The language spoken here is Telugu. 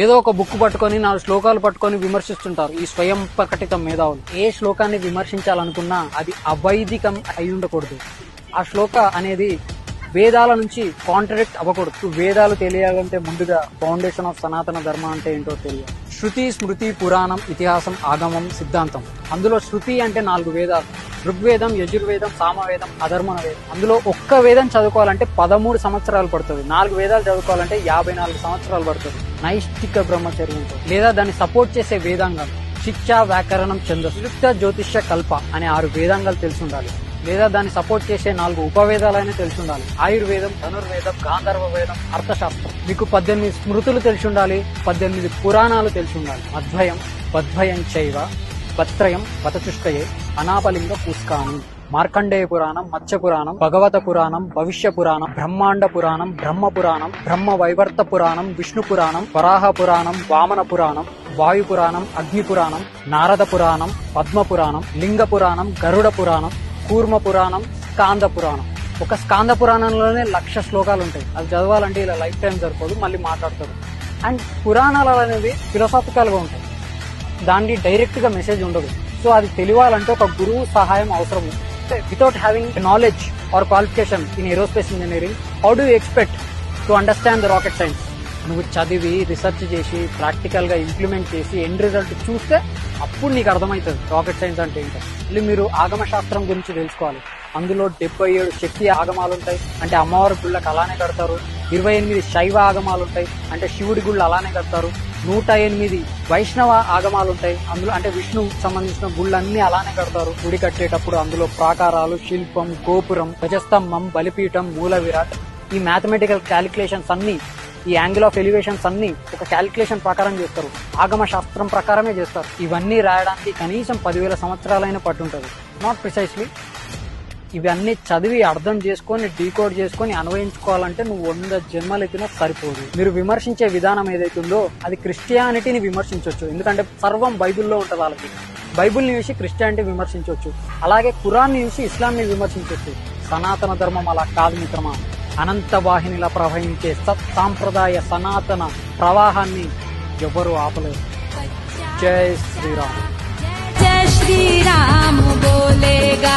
ఏదో ఒక బుక్ పట్టుకొని 4 శ్లోకాలు పట్టుకొని విమర్శిస్తుంటారు ఈ స్వయం ప్రకటిత మేధావులు. ఏ శ్లోకాన్ని విమర్శించాలనుకున్నా అది అవైదికం అయి ఉండకూడదు. ఆ శ్లోక అనేది వేదాల నుంచి కాంట్రడిక్ట్ అవ్వకూడదు. వేదాలు తెలియాలంటే ముందుగా ఫౌండేషన్ ఆఫ్ సనాతన ధర్మ అంటే ఏంటో తెలియాలి. శృతి, స్మృతి, పురాణం, ఇతిహాసం, ఆగమం, సిద్ధాంతం. అందులో శృతి అంటే 4 వేదాలు: ఋగ్వేదం, యజుర్వేదం, సామవేదం, అధర్వణ వేదం. అందులో ఒక్క వేదం చదువుకోవాలంటే 13 సంవత్సరాలు పడుతుంది. 4 వేదాలు చదువుకోవాలంటే 54 సంవత్సరాలు పడుతుంది. నైష్టిక బ్రహ్మచర్యంతో లేదా దాన్ని సపోర్ట్ చేసే వేదాంగాలు శిక్ష, వ్యాకరణం, ఛందస్సు, యుక్త, జ్యోతిష్య, కల్ప అనే 6 వేదాంగాలు తెలిసి ఉండాలి. లేదా దాన్ని సపోర్ట్ చేసే 4 ఉపవేదాలైనా తెలిసి ఉండాలి. ఆయుర్వేదం, ధనుర్వేదం, గాంధర్వ వేదం, అర్థశాస్త్రం. మీకు 18 స్మృతులు తెలిసి ఉండాలి, 18 పురాణాలు తెలిసి ఉండాలి. అద్వయం, బద్వయం చైవ, బత్రయం, బతచుష్టయే, అనాపలింగ పూస్కాని. మార్కండేయ పురాణం, మత్స్య పురాణం, భగవత పురాణం, భవిష్య పురాణం, బ్రహ్మాండ పురాణం, బ్రహ్మ పురాణం, బ్రహ్మ వైవర్త పురాణం, విష్ణు పురాణం, వరాహ పురాణం, వామన పురాణం, వాయు పురాణం, అగ్ని పురాణం, నారద పురాణం, పద్మ పురాణం, లింగ పురాణం, గరుడ పురాణం, కూర్మ పురాణం, స్కాంద పురాణం. ఒక స్కాంద పురాణంలోనే 1,00,000 శ్లోకాలు ఉంటాయి. అది చదవాలంటే ఇలా లైఫ్ టైం సరిపోదు, మళ్ళీ మాట్లాడతారు. అండ్ పురాణాలు అనేవి ఫిలాసాఫికల్ గా ఉంటాయి, దానికి డైరెక్ట్ గా మెసేజ్ ఉండదు. సో అది తెలియాలంటే ఒక గురువు సహాయం అవసరం. Without having knowledge or qualification in aerospace engineering, how do you expect to understand the rocket science? నువ్వు చదివి రీసెర్చ్ చేసి ప్రాక్టికల్ గా ఇంప్లిమెంట్ చేసి ఎండ్ రిజల్ట్ చూస్తే అప్పుడు నీకు అర్థమవుతుంది రాకెట్ సైన్స్ అంటే ఏంటో. మళ్ళీ మీరు ఆగమ శాస్త్రం గురించి తెలుసుకోవాలి. అందులో 77 శక్తి ఆగమాలు ఉంటాయి, అంటే అమ్మవారి గుళ్ళకి అలానే కడతారు. 28 శైవ ఆగమాలు ఉంటాయి, అంటే శివుడి గుళ్ళు అలానే కడతారు. 108 వైష్ణవ ఆగమాలు ఉంటాయి, అందులో అంటే విష్ణువుకి సంబంధించిన గుళ్ళన్నీ అలానే కడతారు. గుడి కట్టేటప్పుడు అందులో ప్రాకారాలు, శిల్పం, గోపురం, ధ్వజస్తంభం, బలిపీఠం, మూల విరాట్, ఈ మ్యాథమెటికల్ క్యాలిక్యులేషన్స్ అన్ని, ఈ యాంగిల్ ఆఫ్ ఎలివేషన్స్ అన్ని ఒక క్యాలిక్యులేషన్ ప్రకారం చేస్తారు, ఆగమ శాస్త్రం ప్రకారమే చేస్తారు. ఇవన్నీ రాయడానికి కనీసం 10,000 సంవత్సరాలైనా పట్టుంటది. Not precisely. ఇవన్నీ చదివి అర్థం చేసుకొని డీకోడ్ చేసుకొని అన్వయించుకోవాలంటే నువ్వు 100 జన్మలు ఎత్తినా సరిపోదు. మీరు విమర్శించే విధానం ఏదైతుందో అది క్రిస్టియానిటీని విమర్శించవచ్చు, ఎందుకంటే సర్వం బైబిల్లో ఉంటుంది. వాళ్ళకి బైబిల్ని చూసి క్రిస్టియానిటీ విమర్శించవచ్చు, అలాగే ఖురాన్ని చూసి ఇస్లాంని విమర్శించవచ్చు. సనాతన ధర్మం అలా కాదు మిత్రమా. అనంత వాహినిలా ప్రవహించే సత్ సాంప్రదాయ సనాతన ప్రవాహాన్ని ఎవరు ఆపలేరు. జై శ్రీరామ్. జై శ్రీరామ్ బోలేగా.